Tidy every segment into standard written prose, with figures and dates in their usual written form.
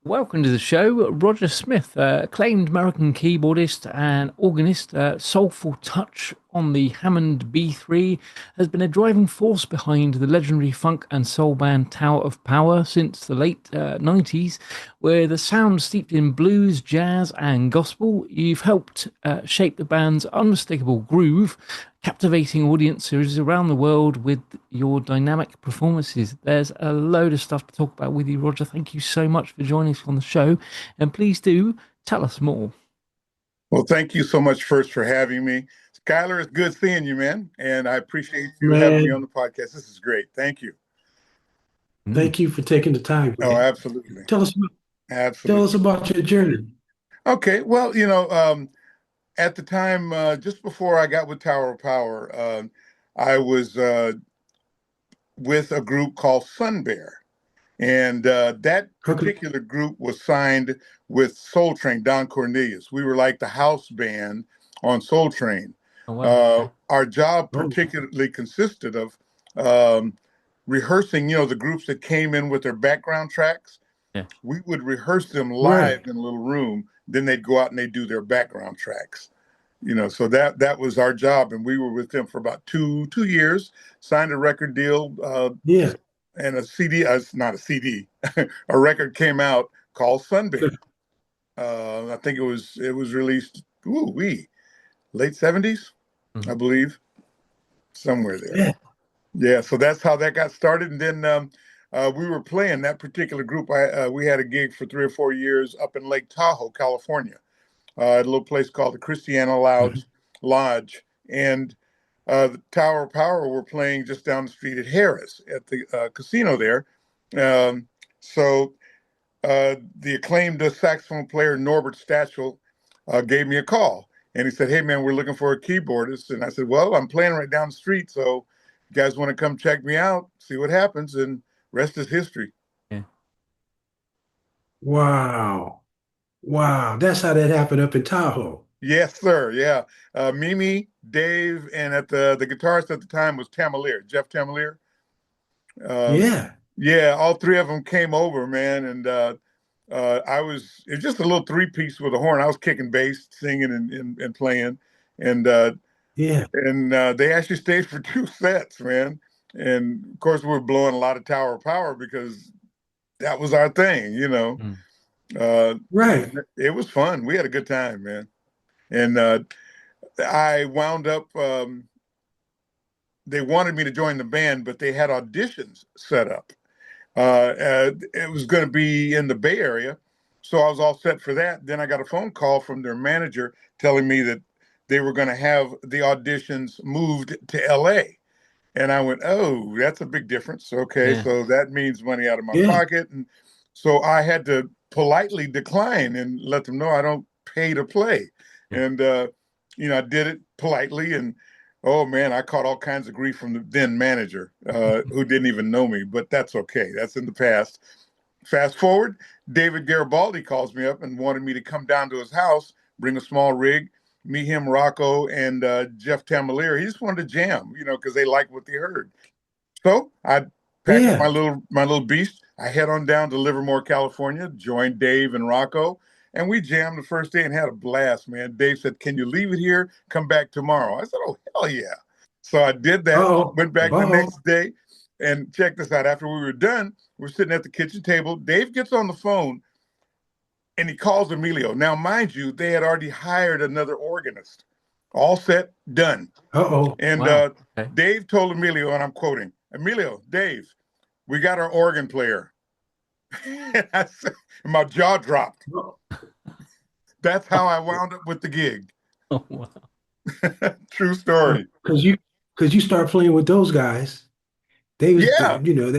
Welcome to the show, Roger Smith, acclaimed American keyboardist and organist. Soulful touch on the Hammond B3 has been a driving force behind the legendary funk and soul band Tower of Power since the late 90s, where the sound steeped in blues, jazz, and gospel. You've helped shape the band's unmistakable groove, captivating audiences around the world with your dynamic performances. There's a load of stuff to talk about with you, Roger. Thank you so much for joining us on the show. And please do tell us more. Well, thank you so much first for having me. Skyler, it's good seeing you, man. And I appreciate you having me on Man, the podcast. This is great. Thank you. Mm. thank you for taking the time, Oh, man. absolutely. Tell us tell us Absolutely. about your journey. Okay. Well, at the time, just before I got with Tower of Power, I was with a group called Sun Bear. And that Okay. particular group was signed with Soul Train, Don Cornelius. We were like the house band on Soul Train. Oh, wow. Okay. Our job Oh, particularly consisted of um, rehearsing, the groups that came in with their background tracks. Yeah. We would rehearse them live right. in a little room. Then they'd go out and they'd do their background tracks. So that was our job, and we were with them for about two years. Signed a record deal, Yeah. and a CD, not a CD, a record came out called Sunbear. I think it was released, late 70s, I Mhm. believe, somewhere there. Yeah. Yeah, so that's how that got started. And then we were playing that particular group. We had a gig for 3 or 4 years up in Lake Tahoe, California, at a little place called the Christiana Mhm. Lodge. And the Tower of Power were playing just down the street at Harris at the casino there. So the acclaimed saxophone player Norbert Stachel gave me a call, and he said, "Hey man, we're looking for a keyboardist." And I said, "Well, I'm playing right down the street, so you guys want to come check me out, see what happens?" And rest is history. Yeah. Wow. Wow. That's how that happened up in Tahoe. Yes, sir. Yeah, Mimi, Dave, and at the guitarist at the time was Tamalier, Jeff Tamalier. Um, Yeah. yeah, all three of them came over, man, and it's just a little three-piece with a horn. I was kicking bass, singing, and playing, and Yeah. they actually stayed for 2 sets, man. And of course, we were blowing a lot of Tower of Power because that was our thing. Mm. Uh, Right. it was fun. We had a good time, man. And I wound up. They wanted me to join the band, but they had auditions set up. It was going to be in the Bay Area. So I was all set for that. Then I got a phone call from their manager telling me that they were going to have the auditions moved to LA. And I went, oh, that's a big difference. Okay. Yeah. So that means money out of my Yeah. pocket. And so I had to politely decline and let them know I don't pay to play. Yeah. And, I did it politely. And oh man, I caught all kinds of grief from the then manager who didn't even know me, but that's okay. That's in the past. Fast forward, David Garibaldi calls me up and wanted me to come down to his house, bring a small rig, me, him, Rocco, and Jeff Tamalier. He just wanted to jam, because they liked what they heard. So I pack up Yeah. my little beast. I head on down to Livermore, California, joined Dave and Rocco, and we jammed the first day and had a blast, man. Dave said, "Can you leave it here? Come back tomorrow." I said, "Oh hell yeah!" So I did that. Uh-oh. Went back the Uh-oh. next day, and check this out. After we were done, we're sitting at the kitchen table. Dave gets on the phone and he calls Emilio. Now, mind you, they had already hired another organist. All set, done. Uh-oh. And Wow. Okay. Dave told Emilio, and I'm quoting, "Emilio, Dave, we got our organ player." And my jaw dropped. That's how I wound up with the gig. Oh, wow. True story. Because you start playing with those guys, they was the, Yeah, you know,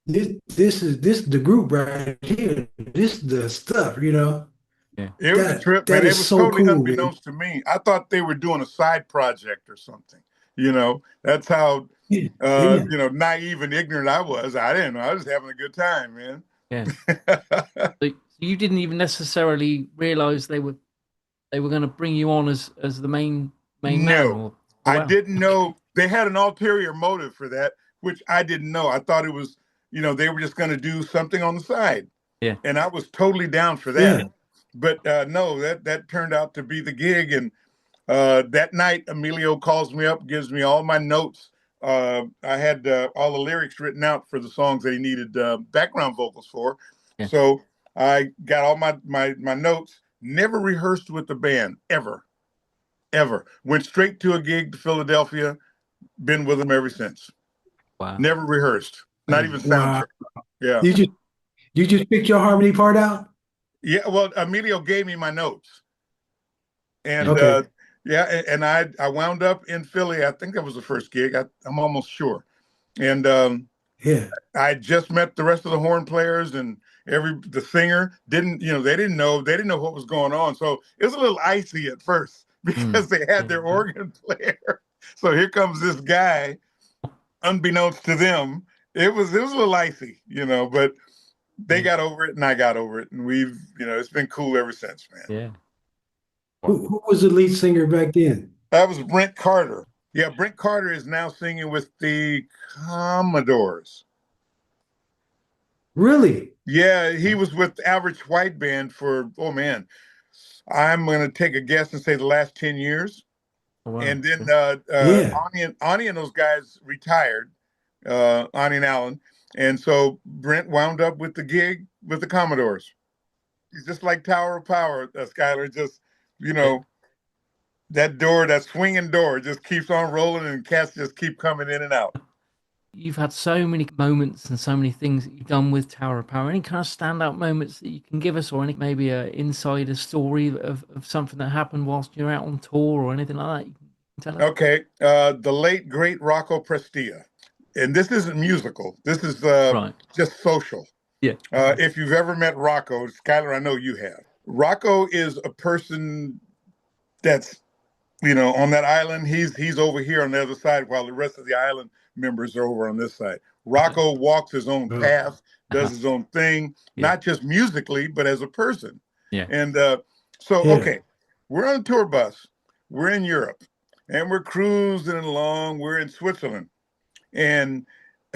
this is the group right here. This is the stuff. Yeah. it was a That trip, that man. It is was so totally cool, man. unbeknownst to me. I thought they were doing a side project or something. That's how Yeah, yeah. naive and ignorant I was. I didn't know. I was having a good time, man. Yeah. So you didn't even necessarily realize they were going to bring you on as the main man, No, or oh, I wow. didn't know they had an ulterior motive for that, which I didn't know. I thought it was, they were just going to do something on the side. Yeah. and I was totally down for that. Yeah. But no, that turned out to be the gig. And that night, Emilio calls me up, gives me all my notes. I had all the lyrics written out for the songs that he needed background vocals for. Yeah. So I got all my notes. Never rehearsed with the band ever, ever. Went straight to a gig to Philadelphia. Been with them ever since. Wow. Never rehearsed. Not even sound Wow. check. Yeah. You just picked your harmony part out? Yeah. Well, Emilio gave me my notes. And Okay. yeah, and I wound up in Philly. I think that was the first gig. I'm almost sure. And Yeah. I just met the rest of the horn players, and the singer didn't, they didn't know what was going on. So it was a little icy at first because they had their organ player. So here comes this guy, unbeknownst to them. It was a little icy, but they got over it and I got over it, and it's been cool ever since, man. Yeah. Who was the lead singer back then? That was Brent Carter. Yeah, Brent Carter is now singing with the Commodores. Really? Yeah, he was with the Average White Band for, oh man, I'm going to take a guess and say the last 10 years. Oh, wow. And then Yeah. Ani and those guys retired, Ani and Alan. And so Brent wound up with the gig with the Commodores. He's just like Tower of Power, Skyler, just, that swinging door just keeps on rolling and cats just keep coming in and out. You've had so many moments and so many things that you've done with Tower of Power. Any kind of standout moments that you can give us, or any maybe a insider story of something that happened whilst you're out on tour or anything like that you can tell us? Okay. The late, great Rocco Prestia. And this isn't musical. This is Right. just social. Yeah. If you've ever met Rocco, Skyler, I know you have. Rocco is a person that's, on that island. He's over here on the other side while the rest of the island members are over on this side. Rocco walks his own path, does his own thing, not just musically, but as a person. Yeah. And okay, we're on a tour bus. We're in Europe, and we're cruising along. We're in Switzerland, and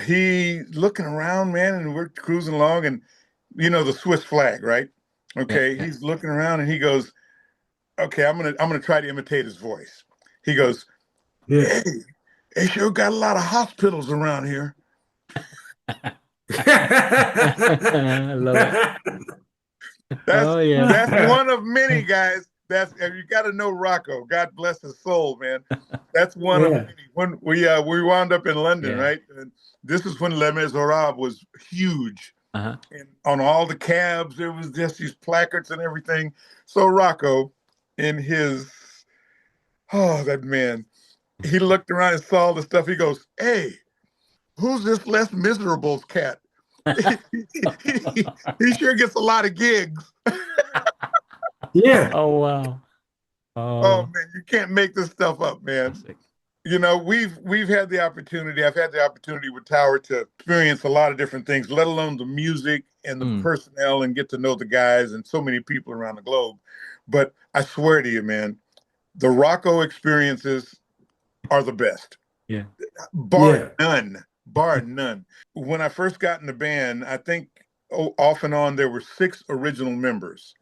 he looking around, man, and we're cruising along, and the Swiss flag, right? Okay, Yeah. he's looking around, and he goes, "Okay, I'm gonna try to imitate his voice." He goes, "Hey, they sure got a lot of hospitals around here." I love it. That's one of many, guys. You got to know Rocco. God bless his soul, man. That's one of many. When we wound up in London, right? And this is when Les Miserables was huge. And on all the cabs, there was just these placards and everything. So Rocco, in his that man, he looked around and saw all the stuff. He goes, "Hey, who's this Les Miserables cat? he sure gets a lot of gigs." Yeah. Oh wow. Oh man, you can't make this stuff up, man. Classic. We've had the opportunity. I've had the opportunity with Tower to experience a lot of different things, let alone the music and the personnel, and get to know the guys and so many people around the globe. But I swear to you, man, the Rocco experiences are the best. Yeah. Bar none. Bar none. When I first got in the band, I think off and on there were 6 original members.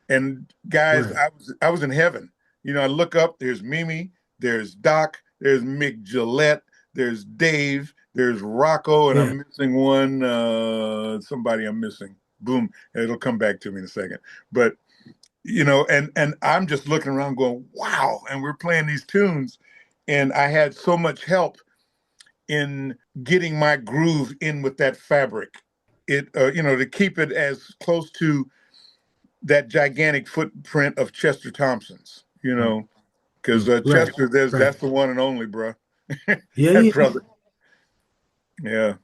And guys, I was in heaven. I look up, there's Mimi, there's Doc, there's Mick Gillette, there's Dave, there's Rocco, and I'm missing one, somebody I'm missing. Boom, it'll come back to me in a second. But, and I'm just looking around going, wow, and we're playing these tunes. And I had so much help in getting my groove in with that fabric. To keep it as close to that gigantic footprint of Chester Thompson's, because Chester, that's the one and only, bro. Yeah. Brother. Yeah.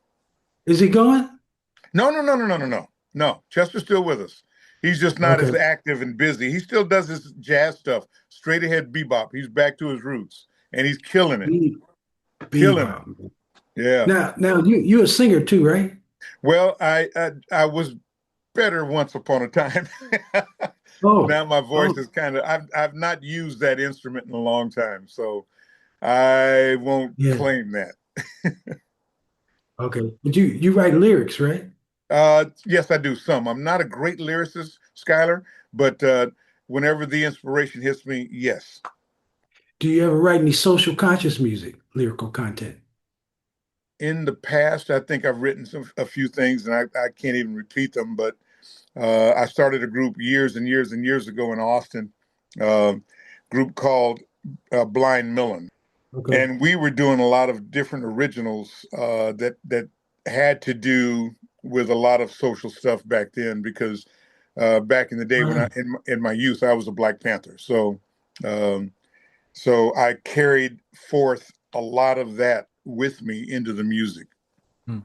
Is he gone? No. Chester's still with us. He's just not as active and busy. He still does his jazz stuff, straight ahead bebop. He's back to his roots, and he's killing it. Killing it. Yeah. Now you a singer too, right? Well, I was better once upon a time. Now my voice is kind of, I've not used that instrument in a long time, so I won't claim that. Okay, but you write lyrics, right? Yes, I do some. I'm not a great lyricist, Skylar, but whenever the inspiration hits me, yes. Do you ever write any social conscious music, lyrical content? In the past, I think I've written a few things, and I can't even repeat them. But I started a group years and years and years ago in Austin, uh, group called Blind Melon, Okay. and we were doing a lot of different originals that had to do with a lot of social stuff back then. Because back in the day when Right. in my youth, I was a Black Panther, um, so I carried forth a lot of that with me into the music. Hmm.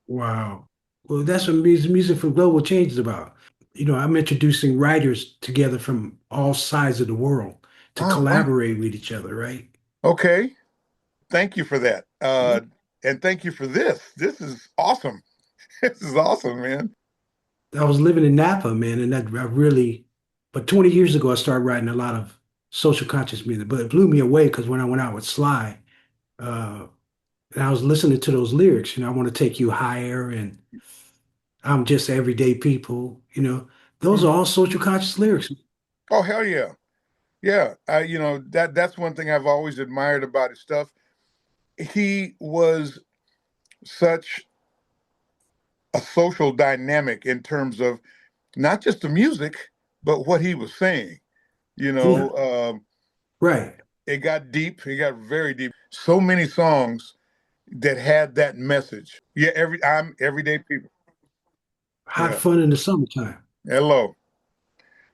Wow. Well, that's what music for global change is about. I'm introducing writers together from all sides of the world to Oh, wow. collaborate with each other, right? Okay. Thank you for that. Yeah. And thank you for this. This is awesome. This is awesome, man. I was living in Napa, man, and but 20 years ago, I started writing a lot of social conscious music, but it blew me away because when I went out with Sly, uh, and I was listening to those lyrics, I want to take you higher and I'm just everyday people, those are Mhm. all social conscious lyrics. Oh, hell yeah. Yeah. That's one thing I've always admired about his stuff. He was such a social dynamic in terms of not just the music, but what he was saying. You Yeah, know, right. it got deep. It got very deep. So many songs that had that message. Yeah, I'm everyday people. Hot Yeah. fun in the summertime. Hello.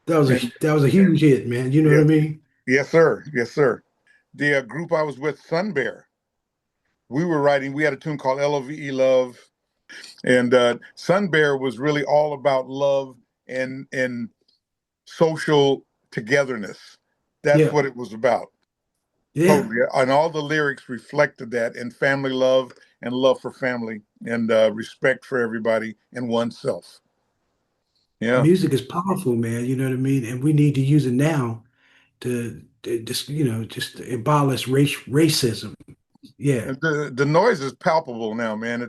And That was a huge hit, man. You know what yeah, I mean? yes, sir. Yes, sir. The group I was with, Sun Bear, we had a tune called LOVE Love. And Sun Bear was really all about love and social togetherness. That's Yeah, what it was about. yeah. Totally. And all the lyrics reflected that, and family love and love for family and respect for everybody and oneself. Yeah. Music is powerful, man. You know what I mean? And we need to use it now to just, just to abolish racism. Yeah, The noise is palpable now, man.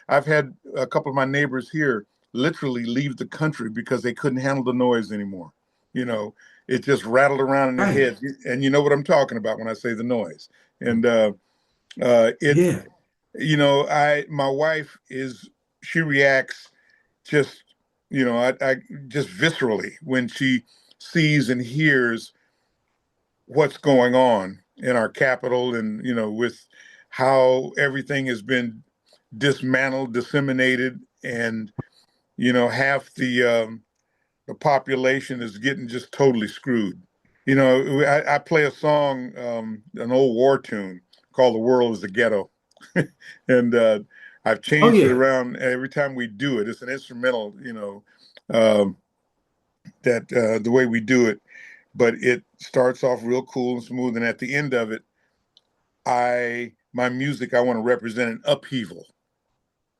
I've had a couple of my neighbors here literally leave the country because they couldn't handle the noise anymore. You know, it just rattled around in their right. head, and you know what I'm talking about when I say the noise. And it, Yeah, I my wife is she reacts just, I just viscerally when she sees and hears what's going on in our capital, and with how everything has been dismantled, disseminated, and half the population is getting just totally screwed. I play a song, an old war tune called "The World Is a Ghetto," and I've oh changed it yeah, around every time we do it. It's an instrumental, um, that the way we do it, but it starts off real cool and smooth, and at the end of it, my music, I want to represent an upheaval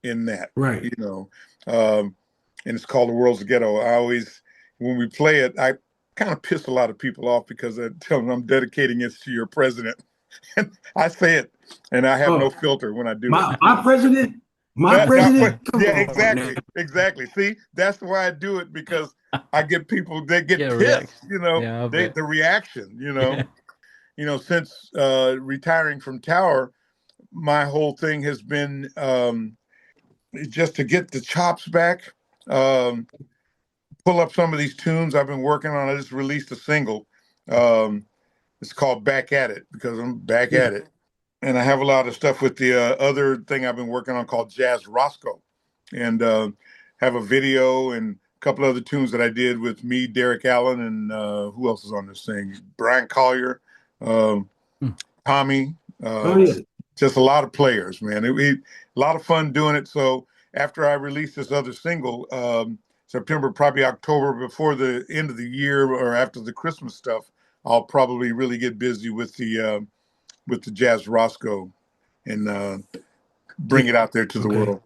in that, right. you know. Um, and it's called The World's Ghetto. I always, when we play it, I kind of piss a lot of people off because I tell them I'm dedicating it to your president. And I say it, and I have no Oh, filter when I do it. my president, my president. Come Yeah, on now. exactly, exactly. See, that's why I do it, because I get people, they get Yeah, pissed, reaction. Yeah, I bet. the reaction, Yeah. since retiring from Tower, my whole thing has been just to get the chops back, um, pull up some of these tunes I've been working on. I just released a single. Um, it's called Back at It because I'm back Yeah, at it. And I have a lot of stuff with the other thing I've been working on called Jazz Roscoe, and have a video and a couple other tunes that I did with me, Derek Allen, and who else is on this thing? Brian Collier, um, Hmm. Tommy, oh uh, yeah, just a lot of players, man. A lot of fun doing it. So after I release this other single, September, probably October, before the end of the year or after the Christmas stuff, I'll probably really get busy with the Jazz Roscoe and bring yeah. it out there to the Okay, world.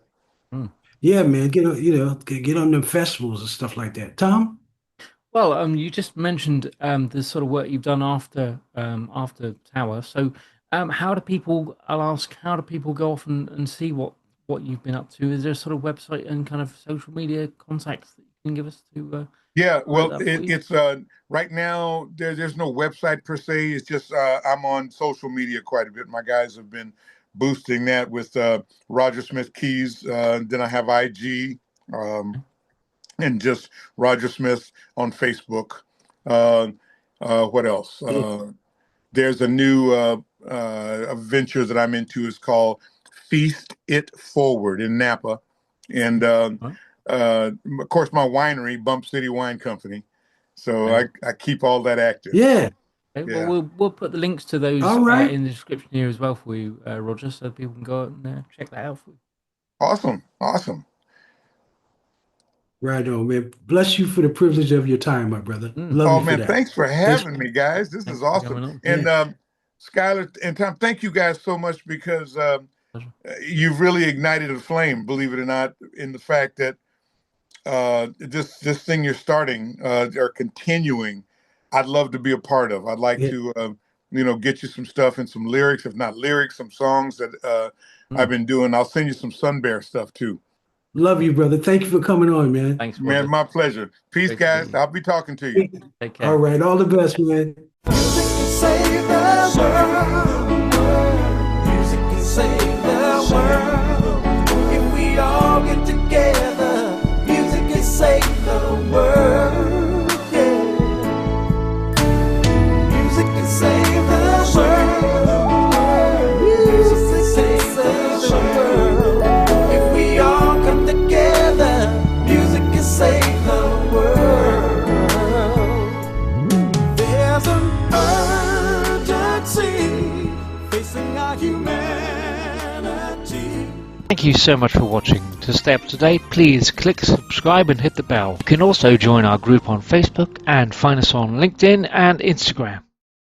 Hmm. yeah, man. Get on them festivals and stuff like that. Tom. Well, you just mentioned the sort of work you've done after Tower. So, how do people? I'll ask, how do people go off and see what you've been up to. Is there a sort of website and kind of social media contacts that you can give us to? Yeah, well, that for you? it's right now there's no website per se. It's just I'm on social media quite a bit. My guys have been boosting that with Roger Smith Keys. Then I have IG and just Roger Smith on Facebook. What else? There's a new venture that I'm into. It's called Feast It Forward in Napa, and of course my winery, Bump City Wine Company. So I keep all that active. Yeah. Okay, Yeah. well, we'll put the links to those All right. in the description here as well for you, Roger, so people can go out and check that out for you. Awesome. Right on, man. Bless you for the privilege of your time, my brother. Love Oh you for man, that. thanks for having me, guys. This is awesome. And Skyler and Tom, thank you guys so much, because you've really ignited a flame, believe it or not, in the fact that this thing you're starting or continuing, I'd love to be a part of. I'd like to get you some stuff and some lyrics, if not lyrics, some songs that I've been doing. I'll send you some Sun Bear stuff too. Love you, brother. Thank you for coming on, man. Thanks, Roger. Man, my pleasure. Peace, Great guys. I'll be talking to you. Take care. All right. All the best, man. Music can save the world. Music can save the world. If we all get together, music can save the world. Yeah. Music can save the world. Music can save the world. If we all come together, music can save the world. There's an urgency facing our humanity. Thank you so much for watching. To stay up to date, please click subscribe and hit the bell. You can also join our group on Facebook and find us on LinkedIn and Instagram.